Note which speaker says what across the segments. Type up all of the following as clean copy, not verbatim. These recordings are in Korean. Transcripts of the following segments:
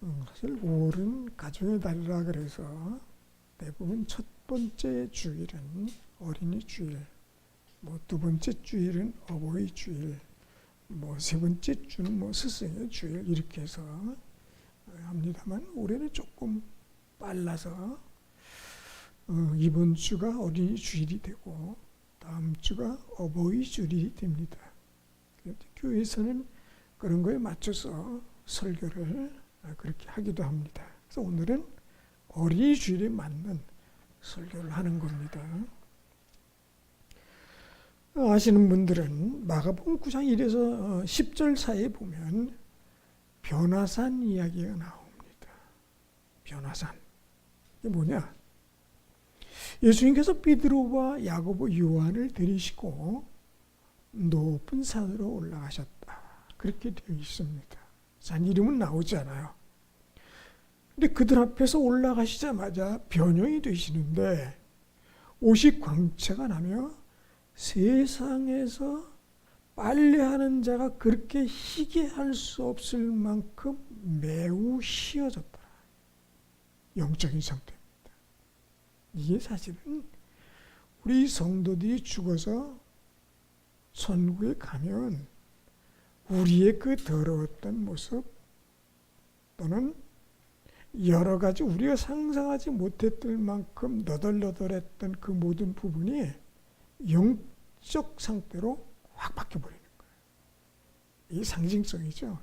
Speaker 1: 사실 5월은 가정의 달이라 그래서 대부분 첫 번째 주일은 어린이 주일, 두 번째 주일은 어버이 주일, 세 번째 주는 스승의 주일 이렇게 해서 합니다만 올해는 조금 빨라서 이번 주가 어린이 주일이 되고 다음 주가 어버이 주일이 됩니다. 교회에서는 그런 거에 맞춰서 설교를 그렇게 하기도 합니다. 그래서 오늘은 어린이 주일에 맞는 설교를 하는 겁니다. 아시는 분들은 마가복음 9장 1에서 10절 사이에 보면 변화산 이야기가 나옵니다. 변화산. 이게 뭐냐? 예수님께서 베드로와 야고보, 요한을 데리시고 높은 산으로 올라가셨다. 그렇게 되어 있습니다. 산 이름은 나오지 않아요. 근데 그들 앞에서 올라가시자마자 변형이 되시는데 옷이 광채가 나며 세상에서 빨래하는 자가 그렇게 희게 할 수 없을 만큼 매우 희어졌다. 영적인 상태입니다. 이게 사실은 우리 성도들이 죽어서 천국에 가면 우리의 그 더러웠던 모습 또는 여러 가지 우리가 상상하지 못했던 만큼 너덜너덜했던 그 모든 부분이 영적 상태로 확 바뀌어버리는 거예요. 이게 상징성이죠.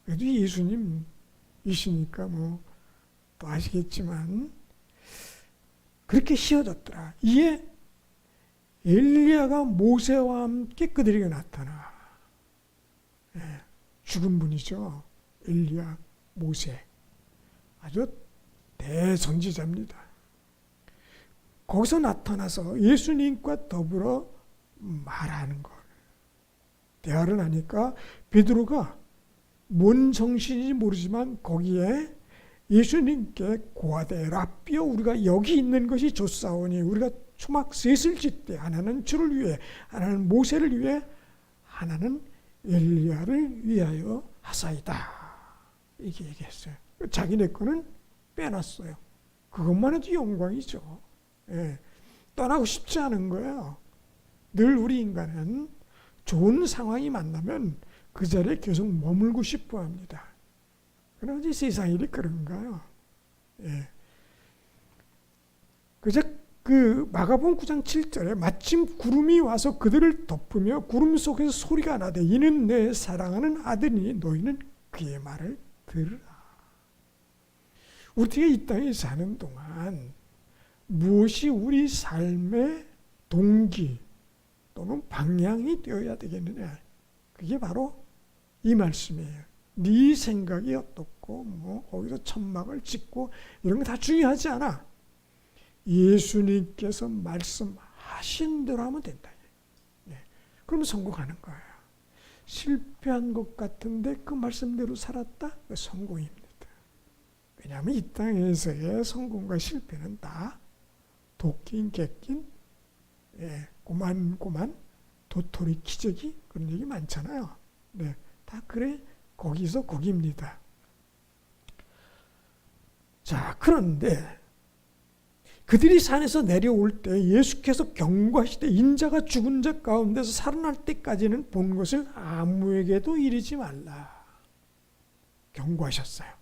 Speaker 1: 그래도 예수님이시니까 또 아시겠지만 그렇게 희어졌더라. 이에 엘리야가 모세와 함께 그들에게 나타나. 죽은 분이죠. 엘리야, 모세. 아주 대선지자입니다. 거기서 나타나서 예수님과 더불어 말하는 것. 대화를 하니까 베드로가 뭔 정신인지 모르지만 거기에 예수님께 고하되 라삐여 우리가 여기 있는 것이 좋사오니 우리가 초막 셋을 짓되 하나는 주를 위해 하나는 모세를 위해 하나는 엘리야를 위하여 하사이다. 이렇게 얘기했어요. 자기네 거는 빼놨어요. 그것만 해도 영광이죠. 떠나고 싶지 않은 거예요. 늘 우리 인간은 좋은 상황이 만나면 그 자리에 계속 머물고 싶어 합니다. 그런지 세상 일이 그런가요? 그저 그 마가복음 9장 7절에 마침 구름이 와서 그들을 덮으며 구름 속에서 소리가 나되 이는 내 사랑하는 아들이니 너희는 그의 말을 들으라. 우리가 이 땅에 사는 동안 무엇이 우리 삶의 동기 또는 방향이 되어야 되겠느냐? 그게 바로 이 말씀이에요. 네 생각이 어떻고 거기서 천막을 짓고 이런 거 다 중요하지 않아. 예수님께서 말씀하신 대로 하면 된다. 그러면 성공하는 거예요. 실패한 것 같은데 그 말씀대로 살았다? 성공입니다. 왜냐하면 이 땅에서의 성공과 실패는 다 도끼인 객긴 고만고만 도토리 기저귀 그런 얘기 많잖아요. 다 그래 거기서 거기입니다. 자, 그런데 그들이 산에서 내려올 때 예수께서 경고하시되 인자가 죽은 자 가운데서 살아날 때까지는 본 것을 아무에게도 이르지 말라. 경고하셨어요.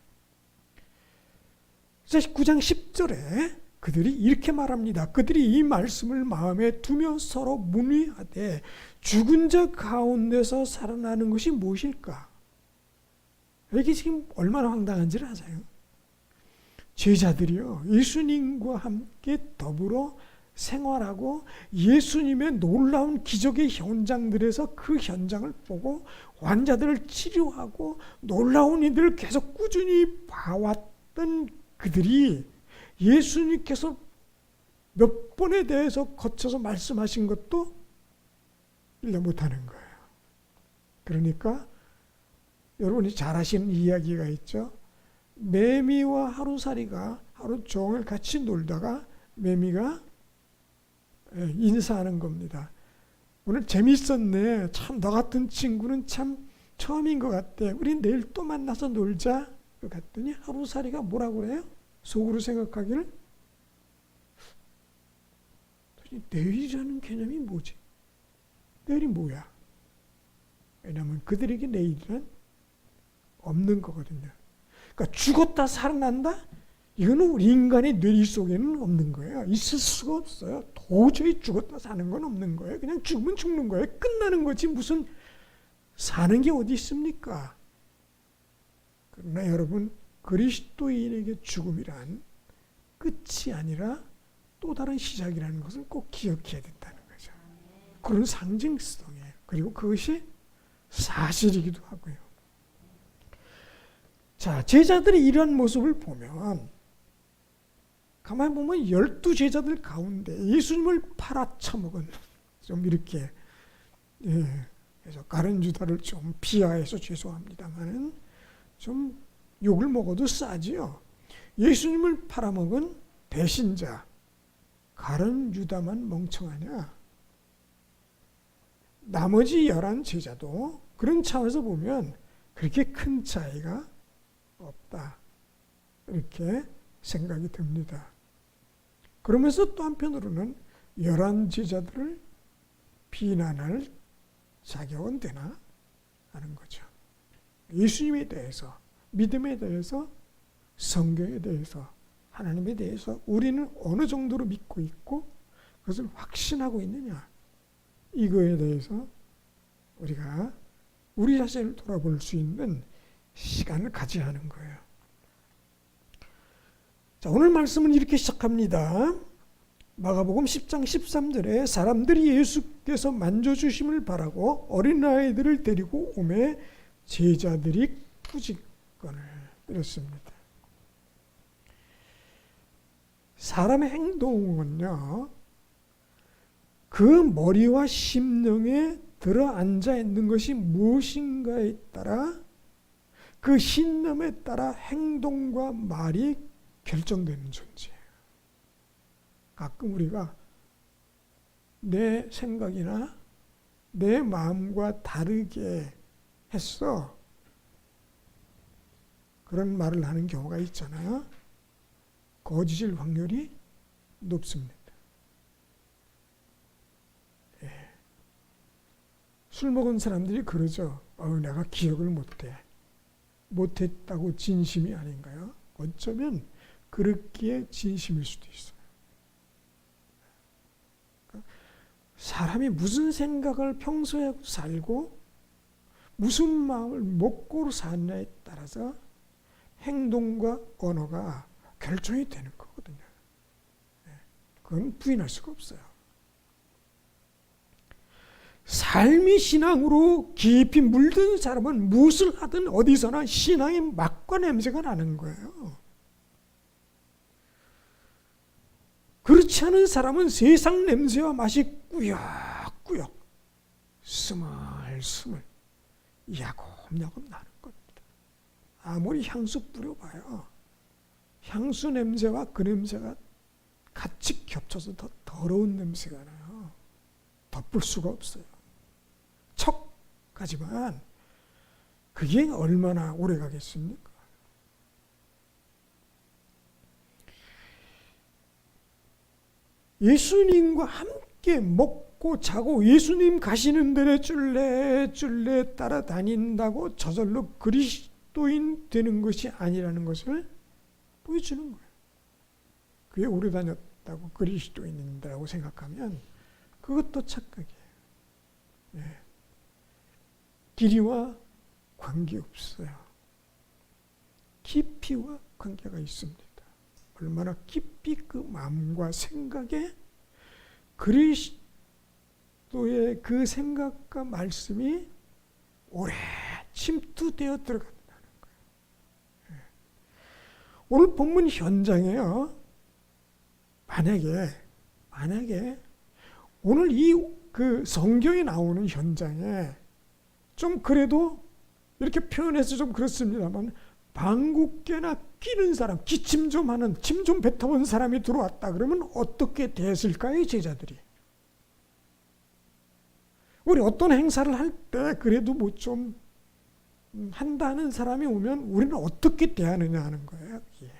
Speaker 1: 9장 10절에 그들이 이렇게 말합니다. 그들이 이 말씀을 마음에 두며 서로 문의하되 죽은 자 가운데서 살아나는 것이 무엇일까? 이게 지금 얼마나 황당한지를 아세요? 제자들이요, 예수님과 함께 더불어 생활하고 예수님의 놀라운 기적의 현장들에서 그 현장을 보고 환자들을 치료하고 놀라운 일들을 계속 꾸준히 봐왔던 그들이 예수님께서 몇 번에 대해서 거쳐서 말씀하신 것도 일러 못하는 거예요. 그러니까 여러분이 잘 아시는 이야기가 있죠. 매미와 하루살이가 하루 종일 같이 놀다가 매미가 인사하는 겁니다. 오늘 재밌었네. 참 너 같은 친구는 참 처음인 것 같아. 우리 내일 또 만나서 놀자. 학교 갔더니 하루살이가 뭐라고 그래요? 속으로 생각하기를 내일이라는 개념이 뭐지? 내일이 뭐야? 왜냐하면 그들에게 내일은 없는 거거든요. 그러니까 죽었다 살아난다? 이거는 우리 인간의 뇌리 속에는 없는 거예요. 있을 수가 없어요. 도저히 죽었다 사는 건 없는 거예요. 그냥 죽으면 죽는 거예요. 끝나는 거지 무슨 사는 게 어디 있습니까? 그러나 여러분, 그리스도인에게 죽음이란 끝이 아니라 또 다른 시작이라는 것을 꼭 기억해야 된다는 거죠. 그런 상징성이에요. 그리고 그것이 사실이기도 하고요. 자, 제자들이 이런 모습을 보면 가만히 보면 12제자들 가운데 예수님을 팔아쳐먹은 좀 이렇게 그래서 가룟 유다를 좀 비하해서 죄송합니다만은 좀 욕을 먹어도 싸지요. 예수님을 팔아먹은 배신자 가룟 유다만 멍청하냐? 나머지 11제자도 그런 차원에서 보면 그렇게 큰 차이가 없다. 이렇게 생각이 듭니다. 그러면서 또 한편으로는 11제자들을 비난할 자격은 되나 하는 거죠. 예수님에 대해서, 믿음에 대해서, 성경에 대해서, 하나님에 대해서 우리는 어느 정도로 믿고 있고 그것을 확신하고 있느냐, 이거에 대해서 우리가 우리 자신을 돌아볼 수 있는 시간을 가져야 하는 거예요. 자, 오늘 말씀은 이렇게 시작합니다. 마가복음 10장 13절에 사람들이 예수께서 만져주심을 바라고 어린아이들을 데리고 오매 제자들이 꾸짖거늘 이렇습니다. 사람의 행동은요, 그 머리와 심령에 들어앉아 있는 것이 무엇인가에 따라, 그 신념에 따라 행동과 말이 결정되는 존재예요. 가끔 우리가 내 생각이나 내 마음과 다르게 했어, 그런 말을 하는 경우가 있잖아요. 거짓일 확률이 높습니다. 예. 술 먹은 사람들이 그러죠. 내가 기억을 못했다고 진심이 아닌가요? 어쩌면 그렇기에 진심일 수도 있어요. 사람이 무슨 생각을 평소에 살고 무슨 마음을 먹고 사느냐에 따라서 행동과 언어가 결정이 되는 거거든요. 그건 부인할 수가 없어요. 삶이 신앙으로 깊이 물든 사람은 무엇을 하든 어디서나 신앙의 맛과 냄새가 나는 거예요. 그렇지 않은 사람은 세상 냄새와 맛이 꾸역꾸역 스물스물 야곱야곱 나는 겁니다. 아무리 향수 뿌려봐요, 향수 냄새와 그 냄새가 같이 겹쳐서 더 더러운 냄새가 나요. 덮을 수가 없어요. 척하지만 그게 얼마나 오래 가겠습니까? 예수님과 함께 먹고 자고 예수님 가시는 데를 쫄래 따라다닌다고 저절로 그리스도인 되는 것이 아니라는 것을 보여주는 거예요. 그게 오래 다녔다고 그리스도인이라고 생각하면 그것도 착각이에요. 네. 길이와 관계없어요. 깊이와 관계가 있습니다. 얼마나 깊이 그 마음과 생각에 그리스도의 그 생각과 말씀이 오래 침투되어 들어간다는 거예요. 오늘 본문 현장에요, 만약에 오늘 이 그 성경에 나오는 현장에 좀 그래도 이렇게 표현해서 좀 그렇습니다만 방귀깨나 끼는 사람, 기침 좀 하는, 침 좀 뱉어본 사람이 들어왔다 그러면 어떻게 됐을까요, 제자들이? 우리 어떤 행사를 할 때 그래도 뭐 좀 한다는 사람이 오면 우리는 어떻게 대하느냐 하는 거예요. 예.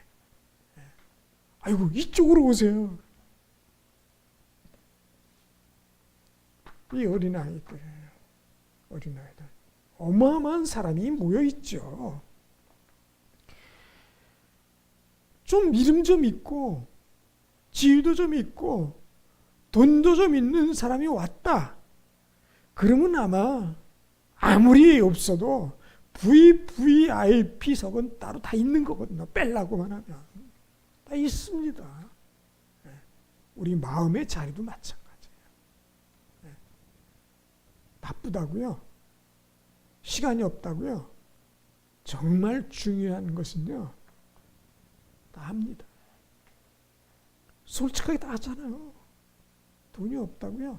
Speaker 1: 아이고 이쪽으로 오세요. 이 어린아이들 어마어마한 사람이 모여 있죠. 좀 이름 좀 있고 지위도 좀 있고 돈도 좀 있는 사람이 왔다. 그러면 아마 아무리 없어도 VVIP석은 따로 다 있는 거거든요. 빼려고만 하면. 다 있습니다. 우리 마음의 자리도 마찬가지예요. 바쁘다고요? 시간이 없다고요? 정말 중요한 것은요. 다 합니다. 솔직하게 다 하잖아요. 돈이 없다고요?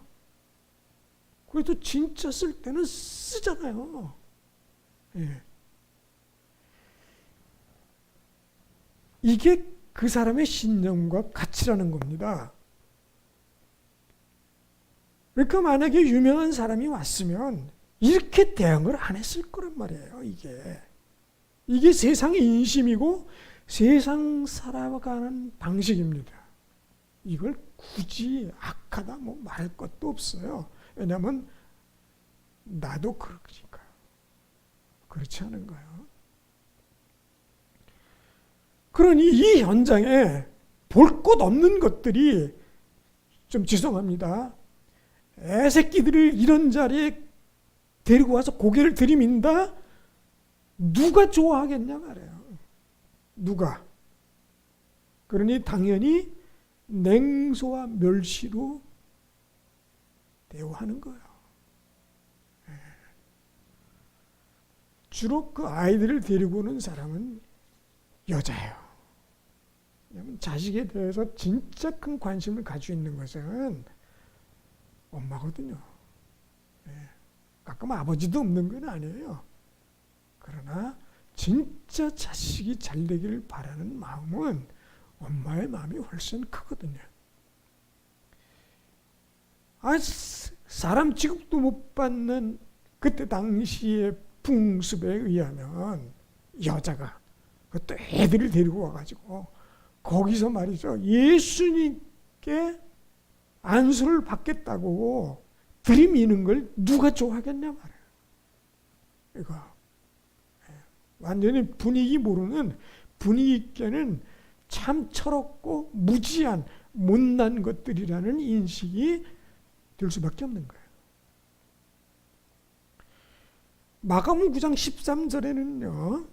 Speaker 1: 그래도 진짜 쓸 때는 쓰잖아요. 예. 이게 그 사람의 신념과 가치라는 겁니다. 그러니까 만약에 유명한 사람이 왔으면 이렇게 대응을 안 했을 거란 말이에요. 이게 세상의 인심이고 세상 살아가는 방식입니다. 이걸 굳이 악하다 뭐 말할 것도 없어요. 왜냐하면 나도 그러니까요. 그렇지 않은가요? 그러니 이 현장에 볼 것 없는 것들이 좀 죄송합니다. 애새끼들을 이런 자리에 데리고 와서 고개를 들이민다? 누가 좋아하겠냐 말이에요. 누가? 그러니 당연히 냉소와 멸시로 대우하는 거예요. 주로 그 아이들을 데리고 오는 사람은 여자예요. 왜냐하면 자식에 대해서 진짜 큰 관심을 가지고 있는 것은 엄마거든요. 가끔 아버지도 없는 건 아니에요. 그러나 진짜 자식이 잘 되기를 바라는 마음은 엄마의 마음이 훨씬 크거든요. 사람 취급도 못 받는 그때 당시의 풍습에 의하면 여자가 그것도 애들을 데리고 와가지고 거기서 말이죠. 예수님께 안수를 받겠다고 들이미는 걸 누가 좋아하겠냐 말이에요. 이거 완전히 분위기 모르는 분위기 있게는 참 철없고 무지한 못난 것들이라는 인식이 될 수밖에 없는 거예요. 마가복음 9장 13절에는요.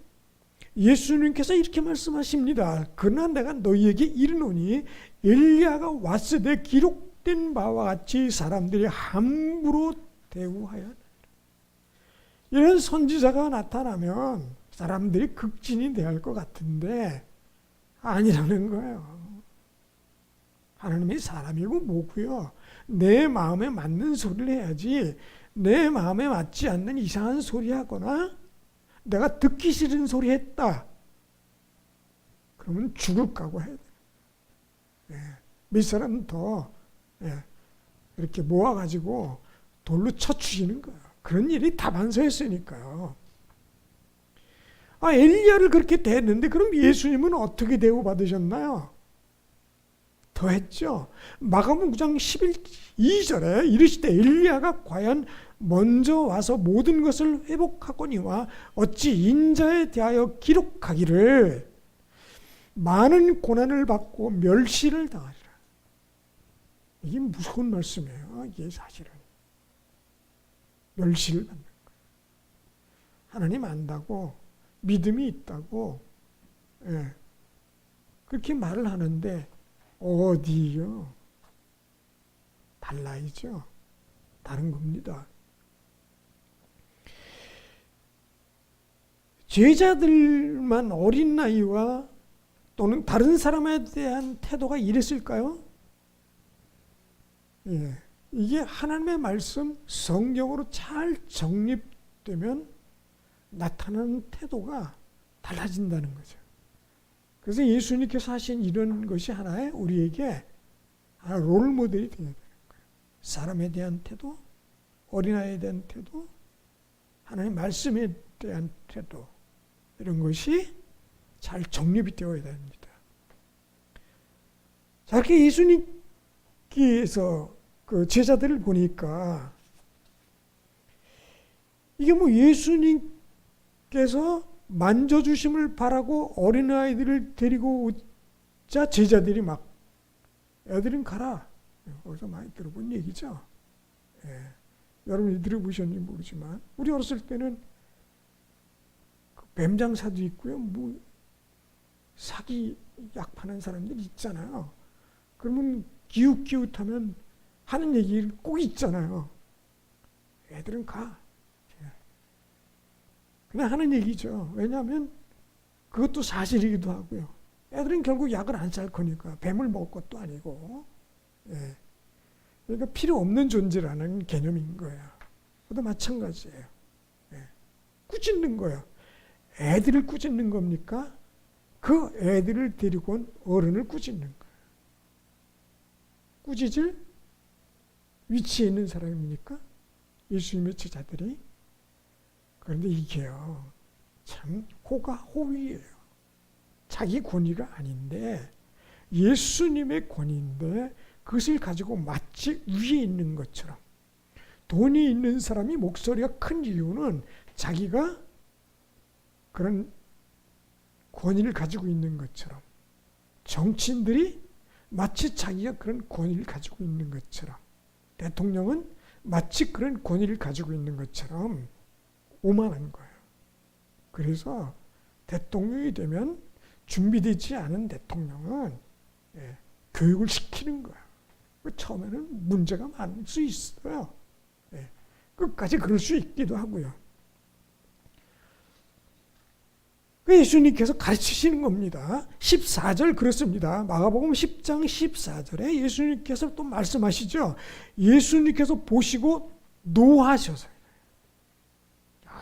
Speaker 1: 예수님께서 이렇게 말씀하십니다. 그러나 내가 너희에게 이르노니 엘리야가 왔을 때 기록된 바와 같이 사람들이 함부로 대우하여 이런 선지자가 나타나면 사람들이 극진히 대할 것 같은데 아니라는 거예요. 하나님이 사람이고 뭐고요. 내 마음에 맞는 소리를 해야지 내 마음에 맞지 않는 이상한 소리 하거나 내가 듣기 싫은 소리 했다. 그러면 죽을 각오해야 돼. 몇 사람은 더 이렇게 모아가지고 돌로 쳐 죽이는 거예요. 그런 일이 다반사했으니까요. 엘리야를 그렇게 대했는데 그럼 예수님은 어떻게 대우받으셨나요? 더 했죠. 마가복음 9장 12절에 이르시되 엘리야가 과연 먼저 와서 모든 것을 회복하거니와 어찌 인자에 대하여 기록하기를 많은 고난을 받고 멸시를 당하리라. 이게 무서운 말씀이에요. 이게 사실은 멸시를 받는 거예요. 하나님 안다고 믿음이 있다고 그렇게 말을 하는데 어디요? 달라이죠. 다른 겁니다. 제자들만 어린 나이와 또는 다른 사람에 대한 태도가 이랬을까요? 이게 하나님의 말씀 성경으로 잘 정립되면 나타나는 태도가 달라진다는 거죠. 그래서 예수님께서 하신 이런 것이 하나의 우리에게 롤 모델이 되어야 되는 거예요. 사람에 대한 태도, 어린아이에 대한 태도, 하나님 말씀에 때한테도 이런 것이 잘 정립이 되어야 됩니다. 자, 이렇게 예수님께서 그 제자들을 보니까 이게 뭐 예수님께서 만져주심을 바라고 어린아이들을 데리고 오자 제자들이 막 애들은 가라. 어디서 많이 들어본 얘기죠. 예. 여러분이 들어보셨는지 모르지만 우리 어렸을 때는 그 뱀장사도 있고요. 뭐 사기 약 파는 사람들 있잖아요. 그러면 기웃기웃하면 하는 얘기 꼭 있잖아요. 애들은 가. 그냥 하는 얘기죠. 왜냐하면 그것도 사실이기도 하고요. 애들은 결국 약을 안 살 거니까 뱀을 먹을 것도 아니고, 예. 그러니까 필요 없는 존재라는 개념인 거예요. 그것도 마찬가지예요. 예. 꾸짖는 거예요. 애들을 꾸짖는 겁니까? 그 애들을 데리고 온 어른을 꾸짖는 거예요. 꾸짖을 위치에 있는 사람입니까? 예수님의 제자들이. 그런데 이게요, 참 호가호위예요. 자기 권위가 아닌데 예수님의 권위인데 그것을 가지고 마치 위에 있는 것처럼, 돈이 있는 사람이 목소리가 큰 이유는 자기가 그런 권위를 가지고 있는 것처럼, 정치인들이 마치 자기가 그런 권위를 가지고 있는 것처럼, 대통령은 마치 그런 권위를 가지고 있는 것처럼 오만한 거예요. 그래서 대통령이 되면 준비되지 않은 대통령은 교육을 시키는 거예요. 처음에는 문제가 많을 수 있어요. 끝까지 그럴 수 있기도 하고요. 예수님께서 가르치시는 겁니다. 14절 그렇습니다. 마가복음 10장 14절에 예수님께서 또 말씀하시죠. 예수님께서 보시고 노하셔서.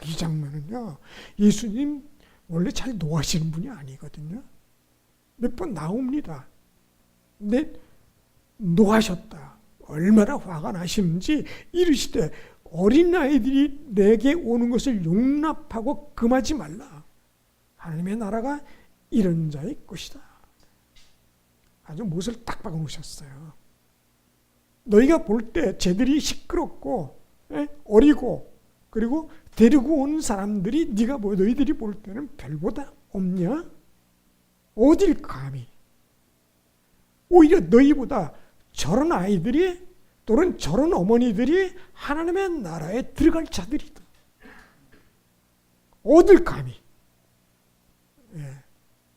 Speaker 1: 이 장면은요, 예수님 원래 잘 노하시는 분이 아니거든요. 몇 번 나옵니다. 근데 노하셨다. 얼마나 화가 나시는지 이르시되 어린아이들이 내게 오는 것을 용납하고 금하지 말라. 하나님의 나라가 이런 자의 것이다. 아주 못을 딱 박아놓으셨어요. 너희가 볼 때 쟤들이 시끄럽고 어리고 그리고 데리고 온 사람들이 네가 뭐 너희들이 볼 때는 별보다 없냐? 어딜 감히? 오히려 너희보다 저런 아이들이 또는 저런 어머니들이 하나님의 나라에 들어갈 자들이다. 어딜 감히?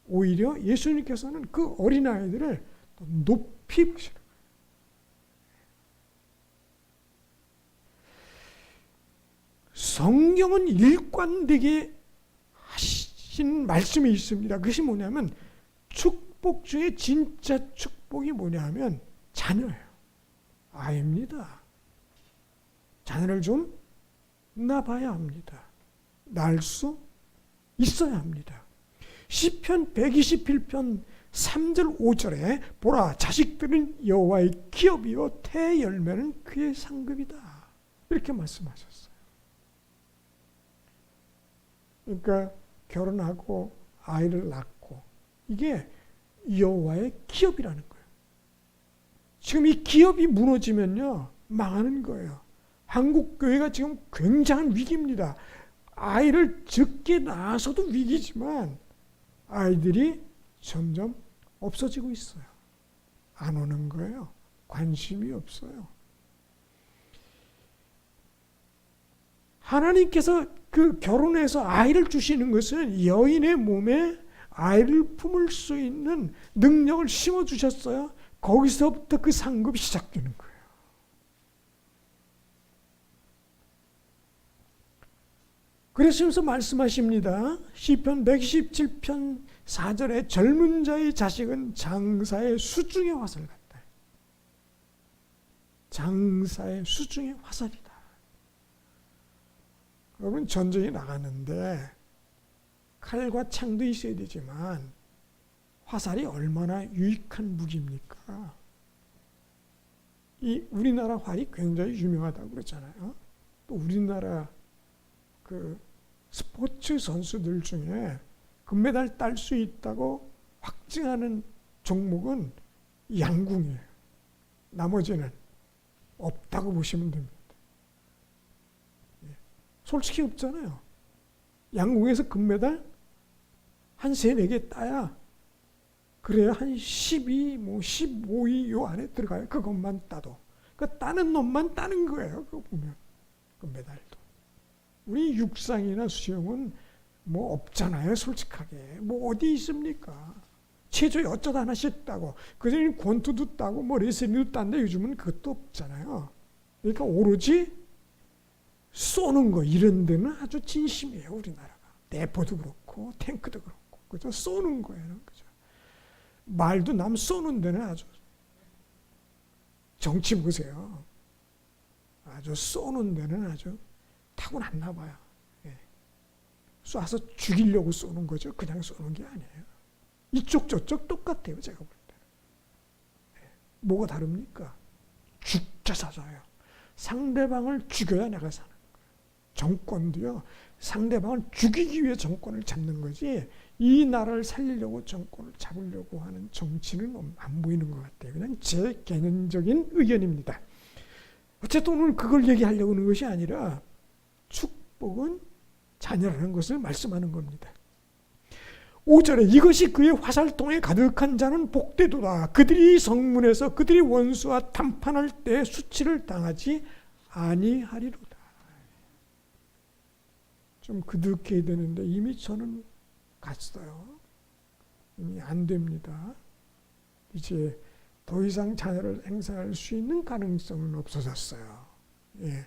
Speaker 1: 오히려 예수님께서는 그 어린아이들을 높이 보시는 거예요. 성경은 일관되게 하신 말씀이 있습니다. 그것이 뭐냐면 축복 중에 진짜 축복이 뭐냐면 자녀예요. 아이입니다. 자녀를 좀 낳아봐야 합니다. 낳을 수 있어야 합니다. 시편 121편 3절 5절에 보라 자식들은 여호와의 기업이요 태의 열매는 그의 상급이다. 이렇게 말씀하셨어요. 그러니까 결혼하고 아이를 낳고 이게 여호와의 기업이라는 거예요. 지금 이 기업이 무너지면요 망하는 거예요. 한국 교회가 지금 굉장한 위기입니다. 아이를 적게 낳아서도 위기지만 아이들이 점점 없어지고 있어요. 안 오는 거예요. 관심이 없어요. 하나님께서 그 결혼해서 아이를 주시는 것은 여인의 몸에 아이를 품을 수 있는 능력을 심어주셨어요. 거기서부터 그 상급이 시작되는 거예요. 그러시면서 말씀하십니다. 시편 117편 4절에 젊은 자의 자식은 장사의 수중의 화살 같다. 장사의 수중의 화살이다. 여러분 전쟁에 나갔는데 칼과 창도 있어야 되지만 화살이 얼마나 유익한 무기입니까? 이 우리나라 활이 굉장히 유명하다고 그러잖아요. 또 우리나라 그 스포츠 선수들 중에 금메달 딸 수 있다고 확증하는 종목은 양궁이에요. 나머지는 없다고 보시면 됩니다. 솔직히 없잖아요. 양궁에서 금메달 한 3, 4개 따야 그래야 한 12, 15위 요 안에 들어가요. 그것만 따도. 그 따는 놈만 따는 거예요. 그거 보면. 금메달도. 우리 육상이나 수영은 뭐 없잖아요. 솔직하게. 뭐 어디 있습니까? 체조에 어쩌다 하나씩 따고 그전에는 권투도 따고 뭐 레슬링도 딴데 요즘은 그것도 없잖아요. 그러니까 오로지 쏘는 거 이런 데는 아주 진심이에요. 우리나라가. 대포도 그렇고 탱크도 그렇고 그죠? 쏘는 거예요. 그죠? 말도 남 쏘는 데는 아주 정치 보세요. 아주 쏘는 데는 아주 타고났나 봐요. 예. 쏴서 죽이려고 쏘는 거죠. 그냥 쏘는 게 아니에요. 이쪽 저쪽 똑같아요. 제가 볼 때는. 예. 뭐가 다릅니까? 죽자 사자요. 상대방을 죽여야 내가 사는 거예요. 정권도요. 상대방을 죽이기 위해 정권을 잡는 거지 이 나라를 살리려고 정권을 잡으려고 하는 정치는 안 보이는 것 같아요. 그냥 제 개인적인 의견입니다. 어쨌든 오늘 그걸 얘기하려고 하는 것이 아니라 축복은 자녀라는 것을 말씀하는 겁니다. 5절에 이것이 그의 화살통에 가득한 자는 복되도다. 그들이 성문에서 그들이 원수와 담판할 때 수치를 당하지 아니하리로다. 좀 그득해야 되는데 이미 저는 갔어요. 이미 안 됩니다. 이제 더 이상 자녀를 행사할 수 있는 가능성은 없어졌어요. 예.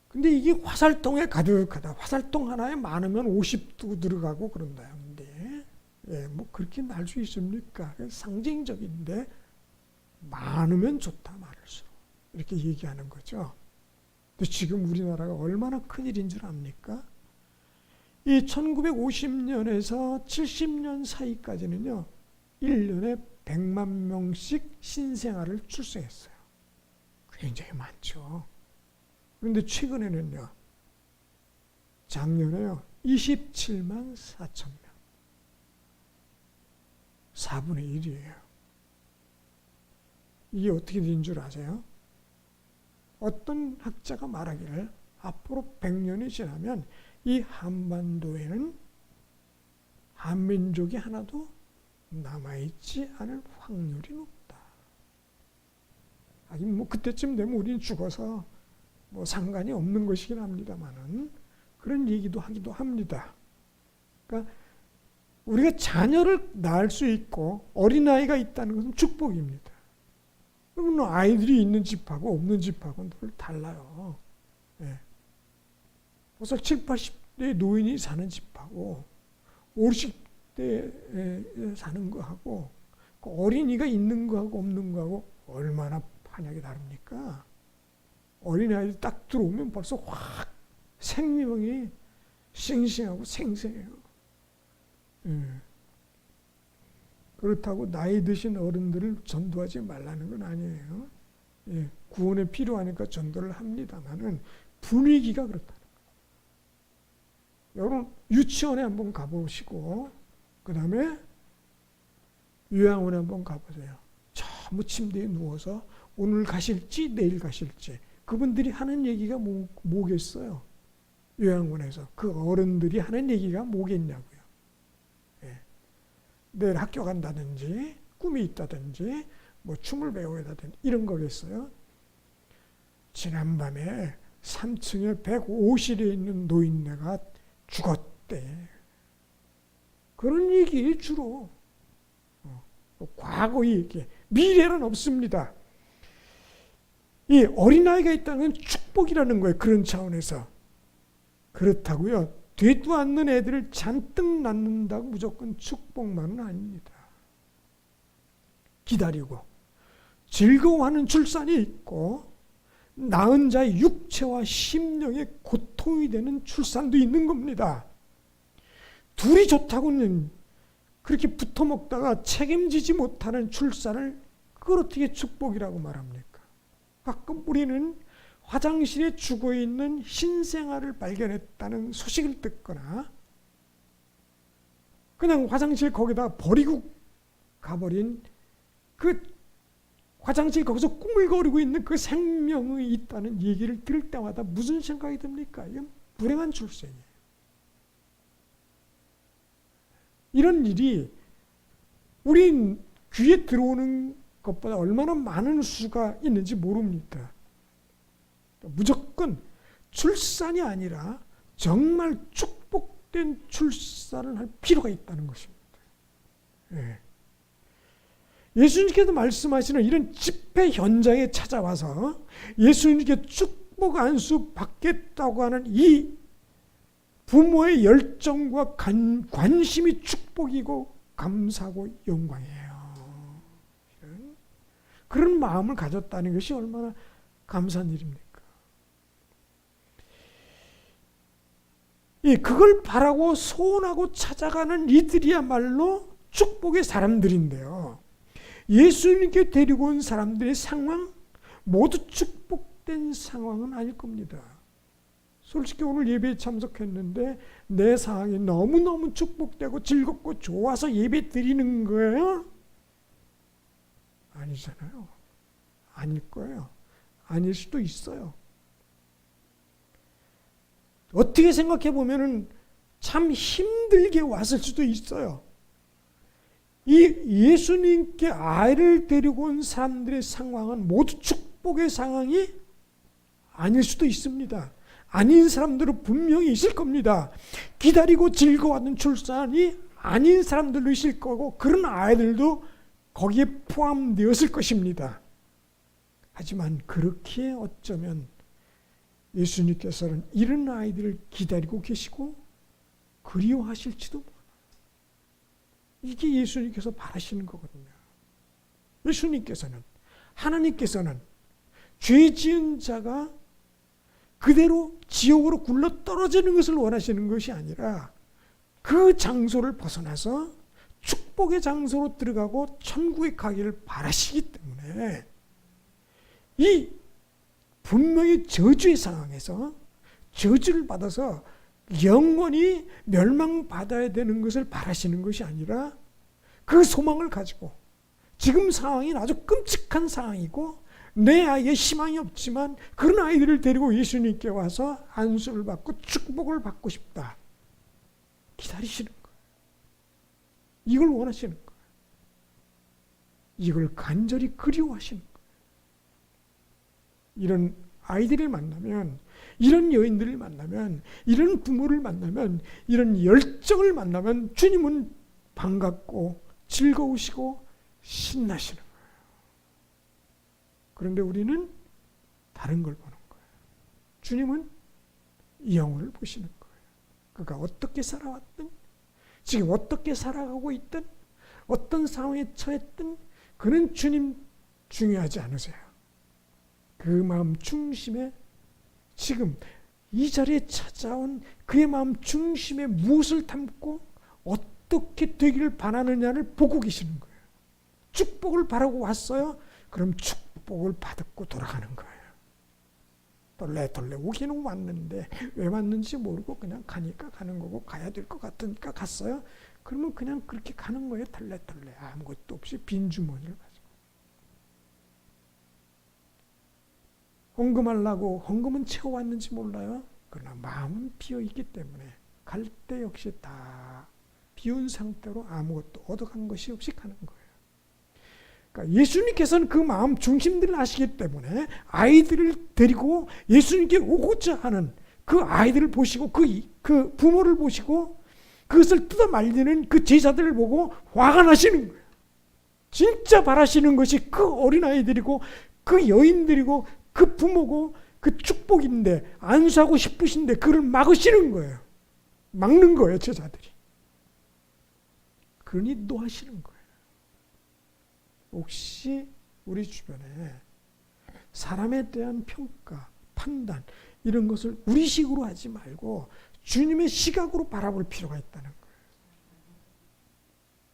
Speaker 1: 근데 이게 화살통에 가득하다. 화살통 하나에 많으면 50도 들어가고 그런다는데, 예, 뭐 그렇게 날 수 있습니까? 상징적인데 많으면 좋다 많을수록 이렇게 얘기하는 거죠. 근데 지금 우리나라가 얼마나 큰일인 줄 압니까? 이 1950년에서 70년 사이까지는요. 1년에 100만 명씩 신생아를 출생했어요. 굉장히 많죠. 그런데 최근에는요. 작년에요. 27만 4천 명. 4분의 1이에요. 이게 어떻게 된 줄 아세요? 어떤 학자가 말하기를 앞으로 100년이 지나면 이 한반도에는 한민족이 하나도 남아있지 않을 확률이 높다. 아니 뭐 그때쯤 되면 우리는 죽어서 뭐 상관이 없는 것이긴 합니다만은 그런 얘기도 하기도 합니다. 그러니까 우리가 자녀를 낳을 수 있고 어린아이가 있다는 것은 축복입니다. 그러면 아이들이 있는 집하고 없는 집하고는 달라요. 예. 벌써 7, 80대 노인이 사는 집하고 50대에 사는 거하고 그 어린이가 있는 거하고 없는 거하고 얼마나 판약이 다릅니까? 어린아이들 딱 들어오면 벌써 확 생명이 싱싱하고 생생해요. 예. 그렇다고 나이 드신 어른들을 전도하지 말라는 건 아니에요. 예. 구원에 필요하니까 전도를 합니다만은 분위기가 그렇다는 거예요. 여러분 유치원에 한번 가보시고 그 다음에 요양원에 한번 가보세요. 전부 침대에 누워서 오늘 가실지 내일 가실지 그분들이 하는 얘기가 뭐겠어요? 요양원에서 그 어른들이 하는 얘기가 뭐겠냐고요. 예. 내일 학교 간다든지 꿈이 있다든지 뭐 춤을 배워야 하든지 이런 거겠어요. 지난밤에 3층에 105실에 있는 노인네가 죽었대. 그런 얘기 주로 과거 얘기, 미래는 없습니다. 이 어린아이가 있다는 건 축복이라는 거예요. 그런 차원에서. 그렇다고요. 되도 않는 애들을 잔뜩 낳는다고 무조건 축복만은 아닙니다. 기다리고 즐거워하는 출산이 있고 낳은 자의 육체와 심령의 고통이 되는 출산도 있는 겁니다. 둘이 좋다고는 그렇게 붙어 먹다가 책임지지 못하는 출산을 그걸 어떻게 축복이라고 말합니까? 가끔 우리는 화장실에 죽어있는 신생아를 발견했다는 소식을 듣거나 그냥 화장실 거기다 버리고 가버린 그 화장실 거기서 꾸물거리고 있는 그 생명이 있다는 얘기를 들을 때마다 무슨 생각이 듭니까? 이건 불행한 출생이에요. 이런 일이 우리 귀에 들어오는 것보다 얼마나 많은 수가 있는지 모릅니다. 무조건 출산이 아니라 정말 축복된 출산을 할 필요가 있다는 것입니다. 예. 예수님께서 말씀하시는 이런 집회 현장에 찾아와서 예수님께 축복 안수 받겠다고 하는 이 부모의 열정과 관심이 축복이고 감사하고 영광이에요. 그런 마음을 가졌다는 것이 얼마나 감사한 일입니까? 그걸 바라고 소원하고 찾아가는 이들이야말로 축복의 사람들인데요. 예수님께 데리고 온 사람들의 상황 모두 축복된 상황은 아닐 겁니다. 솔직히 오늘 예배에 참석했는데 내 상황이 너무너무 축복되고 즐겁고 좋아서 예배 드리는 거예요? 아니잖아요. 아닐 거예요. 아닐 수도 있어요. 어떻게 생각해 보면은 참 힘들게 왔을 수도 있어요. 이 예수님께 아이를 데리고 온 사람들의 상황은 모두 축복의 상황이 아닐 수도 있습니다. 아닌 사람들은 분명히 있을 겁니다. 기다리고 즐거워하는 출산이 아닌 사람들도 있을 거고 그런 아이들도 거기에 포함되었을 것입니다. 하지만 그렇게 어쩌면 예수님께서는 이런 아이들을 기다리고 계시고 그리워하실지도 몰라요. 이게 예수님께서 바라시는 거거든요. 예수님께서는, 하나님께서는 죄 지은 자가 그대로 지옥으로 굴러 떨어지는 것을 원하시는 것이 아니라 그 장소를 벗어나서 축복의 장소로 들어가고 천국에 가기를 바라시기 때문에 이 분명히 저주의 상황에서 저주를 받아서 영원히 멸망받아야 되는 것을 바라시는 것이 아니라 그 소망을 가지고 지금 상황이 아주 끔찍한 상황이고 내 아이에 희망이 없지만 그런 아이들을 데리고 예수님께 와서 안수를 받고 축복을 받고 싶다. 기다리시는 거예요. 이걸 원하시는 거예요. 이걸 간절히 그리워하시는 거예요. 이런 아이들을 만나면, 이런 여인들을 만나면, 이런 부모를 만나면, 이런 열정을 만나면 주님은 반갑고 즐거우시고 신나시는 거예요. 그런데 우리는 다른 걸 보는 거예요. 주님은 영혼을 보시는 거예요. 그가 어떻게 살아왔든, 지금 어떻게 살아가고 있든, 어떤 상황에 처했든 그는 주님 중요하지 않으세요. 그 마음 중심에 지금 이 자리에 찾아온 그의 마음 중심에 무엇을 담고 어떻게 되기를 바라느냐를 보고 계시는 거예요. 축복을 바라고 왔어요? 그럼 축복을 받고 돌아가는 거예요. 덜레덜레 오기는 왔는데 왜 왔는지 모르고 그냥 가니까 가는 거고 가야 될 것 같으니까 갔어요. 그러면 그냥 그렇게 가는 거예요. 덜레덜레 아무것도 없이 빈 주머니를 가지고. 헌금하려고 헌금은 채워왔는지 몰라요. 그러나 마음은 비어있기 때문에 갈 때 역시 다 비운 상태로 아무것도 얻어간 것이 없이 가는 거예요. 그러니까 예수님께서는 그 마음 중심들을 아시기 때문에 아이들을 데리고 예수님께 오고자 하는 그 아이들을 보시고 그 부모를 보시고 그것을 뜯어 말리는 그 제자들을 보고 화가 나시는 거예요. 진짜 바라시는 것이 그 어린아이들이고 그 여인들이고 그 부모고 그 축복인데 안수하고 싶으신데 그를 막으시는 거예요. 막는 거예요, 제자들이. 그러니 노하시는 거예요. 혹시 우리 주변에 사람에 대한 평가, 판단 이런 것을 우리식으로 하지 말고 주님의 시각으로 바라볼 필요가 있다는 거예요.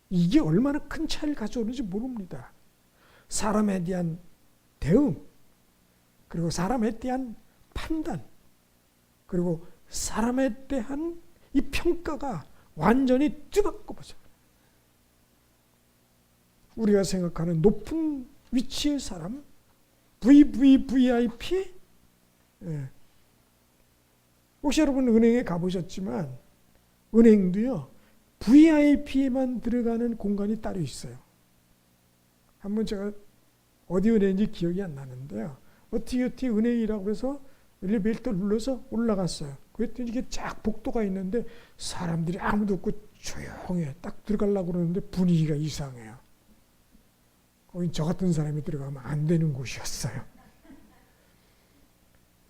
Speaker 1: 이게 얼마나 큰 차이를 가져오는지 모릅니다. 사람에 대한 대응, 그리고 사람에 대한 판단, 그리고 사람에 대한 이 평가가 완전히 뒤바꿔버려. 우리가 생각하는 높은 위치의 사람, VVVIP. 예. 혹시 여러분 은행에 가보셨지만 은행도요 VIP만 들어가는 공간이 따로 있어요. 한번 제가 어디 은행인지 기억이 안 나는데요. 어떻게 은행이라고 해서 엘리베이터 눌러서 올라갔어요. 그랬더니 이게 쫙 복도가 있는데 사람들이 아무도 없고 조용해. 딱 들어가려고 그러는데 분위기가 이상해요. 거긴 저 같은 사람이 들어가면 안 되는 곳이었어요.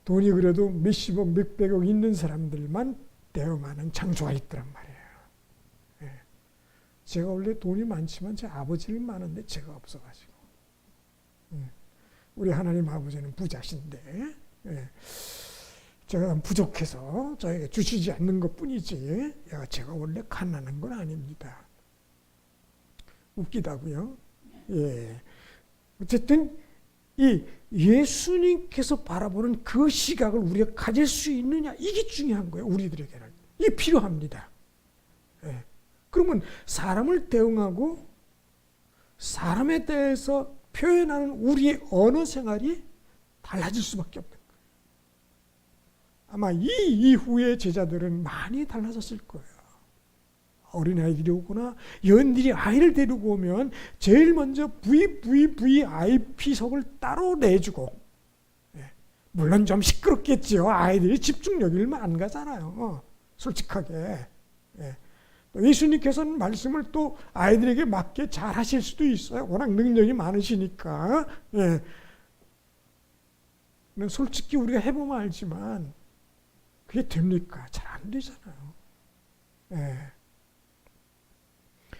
Speaker 1: 돈이 그래도 몇십억, 몇백억 있는 사람들만 대응하는 장소가 있더란 말이에요. 예. 제가 원래 돈이 많지만 제 아버지는 많은데 제가 없어가지고. 우리 하나님 아버지는 부자신데 제가 부족해서 저에게 주시지 않는 것뿐이지 제가 원래 가난한 건 아닙니다. 웃기다고요. 예. 어쨌든 이 예수님께서 바라보는 그 시각을 우리가 가질 수 있느냐 이게 중요한 거예요. 우리들에게는. 이게 필요합니다. 예. 그러면 사람을 대응하고 사람에 대해서 표현하는 우리의 언어 생활이 달라질 수밖에 없는 거예요. 아마 이 이후의 제자들은 많이 달라졌을 거예요. 어린아이들이 오거나 연들이 아이를 데리고 오면 제일 먼저 VVVIP석을 따로 내주고, 물론 좀 시끄럽겠지요. 아이들이 집중력이 얼마 안 가잖아요. 솔직하게. 또 예수님께서는 말씀을 또 아이들에게 맞게 잘 하실 수도 있어요. 워낙 능력이 많으시니까. 솔직히 우리가 해보면 알지만 그게 됩니까? 잘 안 되잖아요.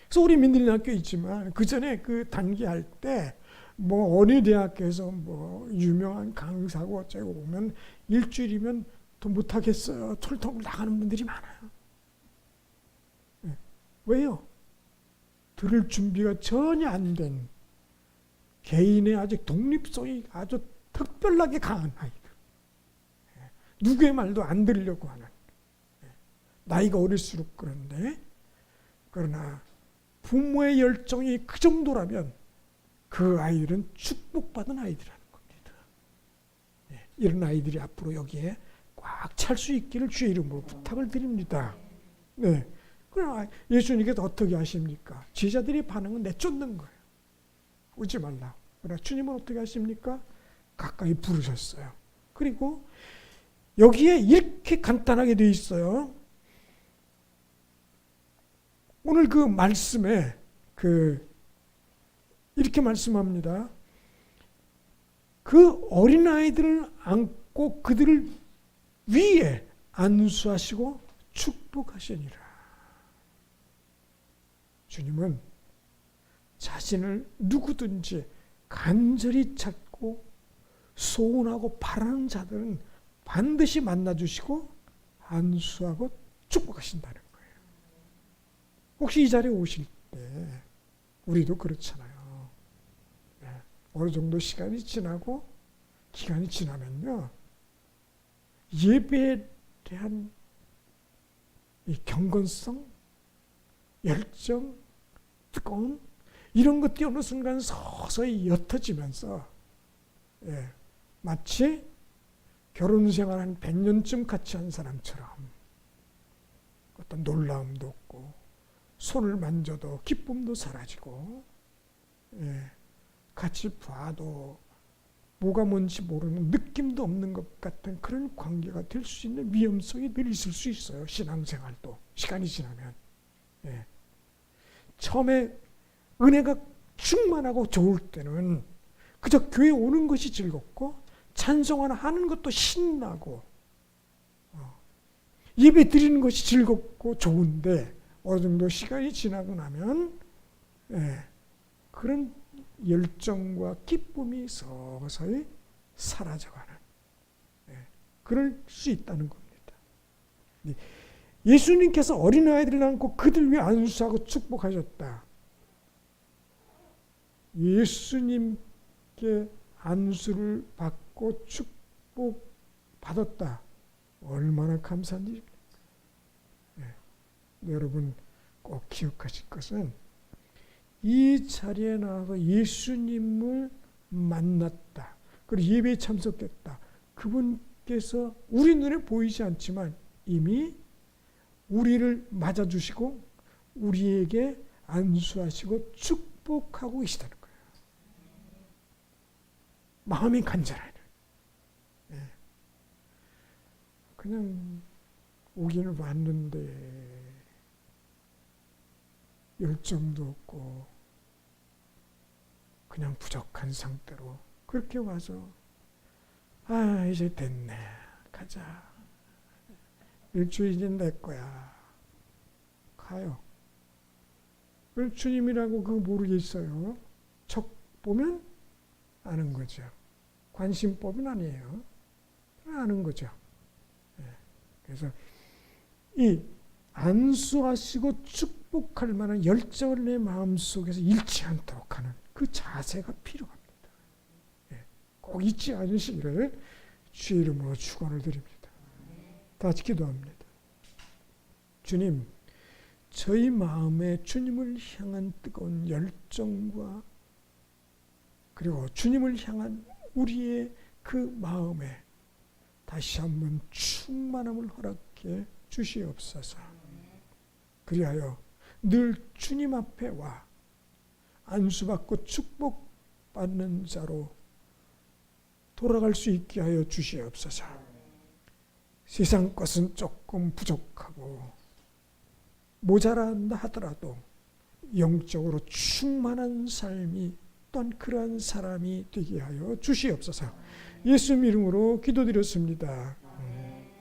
Speaker 1: 그래서 우리 민들레학교 있지만 그 전에 그 단기할 때 뭐 어느 대학교에서 뭐 유명한 강사고 어쩌고 오면 일주일이면 더 못하겠어요. 털털 나가는 분들이 많아요. 왜요? 들을 준비가 전혀 안 된 개인의 아직 독립성이 아주 특별하게 강한 아이들. 누구의 말도 안 들으려고 하는. 나이가 어릴수록 그런데 그러나 부모의 열정이 그 정도라면 그 아이들은 축복받은 아이들이라는 겁니다. 이런 아이들이 앞으로 여기에 꽉 찰 수 있기를 주의 이름으로 부탁을 드립니다. 그러나 예수님께서 어떻게 하십니까? 제자들의 반응은 내쫓는 거예요. 오지 말라. 그러나 주님은 어떻게 하십니까? 가까이 부르셨어요. 그리고 여기에 이렇게 간단하게 되어 있어요. 오늘 그 말씀에 이렇게 말씀합니다. 그 어린아이들을 안고 그들을 위에 안수하시고 축복하시니라. 주님은 자신을 누구든지 간절히 찾고 소원하고 바라는 자들은 반드시 만나주시고 안수하고 축복하신다는 거예요. 혹시 이 자리에 오실 때 우리도 그렇잖아요. 어느 정도 시간이 지나고 기간이 지나면요. 예배에 대한 이 경건성, 열정, 뜨거움 이런 것들이 어느 순간 서서히 옅어지면서 마치 결혼 생활 한 100년쯤 같이 한 사람처럼 어떤 놀라움도 없고 손을 만져도 기쁨도 사라지고 같이 봐도 뭐가 뭔지 모르는 느낌도 없는 것 같은 그런 관계가 될 수 있는 위험성이 늘 있을 수 있어요. 신앙생활도 시간이 지나면. 처음에 은혜가 충만하고 좋을 때는 그저 교회 오는 것이 즐겁고 찬송하나 하는 것도 신나고 예배 드리는 것이 즐겁고 좋은데 어느 정도 시간이 지나고 나면 그런 열정과 기쁨이 서서히 사라져가는 그럴 수 있다는 겁니다. 예수님께서 어린아이들을 안고 그들 위해 안수하고 축복하셨다. 예수님께 안수를 받고 받고 축복 받았다. 얼마나 감사한 일입니까? 여러분 꼭 기억하실 것은 이 자리에 나와서 예수님을 만났다. 그리고 예배에 참석했다. 그분께서 우리 눈에 보이지 않지만 이미 우리를 맞아주시고 우리에게 안수하시고 축복하고 계시다는 거예요. 마음이 간절하네. 그냥 오기는 왔는데 열정도 없고 그냥 부족한 상태로 그렇게 와서 이제 됐네. 가자. 일주일이 내 거야. 가요. 그럼 주님이라고 그거 모르겠어요. 척 보면 아는 거죠. 관심법은 아니에요. 아는 거죠. 그래서 이 안수하시고 축복할 만한 열정을 내 마음속에서 잃지 않도록 하는 그 자세가 필요합니다. 꼭 잊지 않으시기를 주의 이름으로 축원을 드립니다. 다 같이 기도합니다. 주님, 저희 마음에 주님을 향한 뜨거운 열정과 그리고 주님을 향한 우리의 그 마음에 다시 한번 충만함을 허락해 주시옵소서. 그리하여 늘 주님 앞에 와 안수받고 축복받는 자로 돌아갈 수 있게 하여 주시옵소서. 세상 것은 조금 부족하고 모자란다 하더라도 영적으로 충만한 삶이 또한 그러한 사람이 되게 하여 주시옵소서. 예수 이름으로 기도드렸습니다.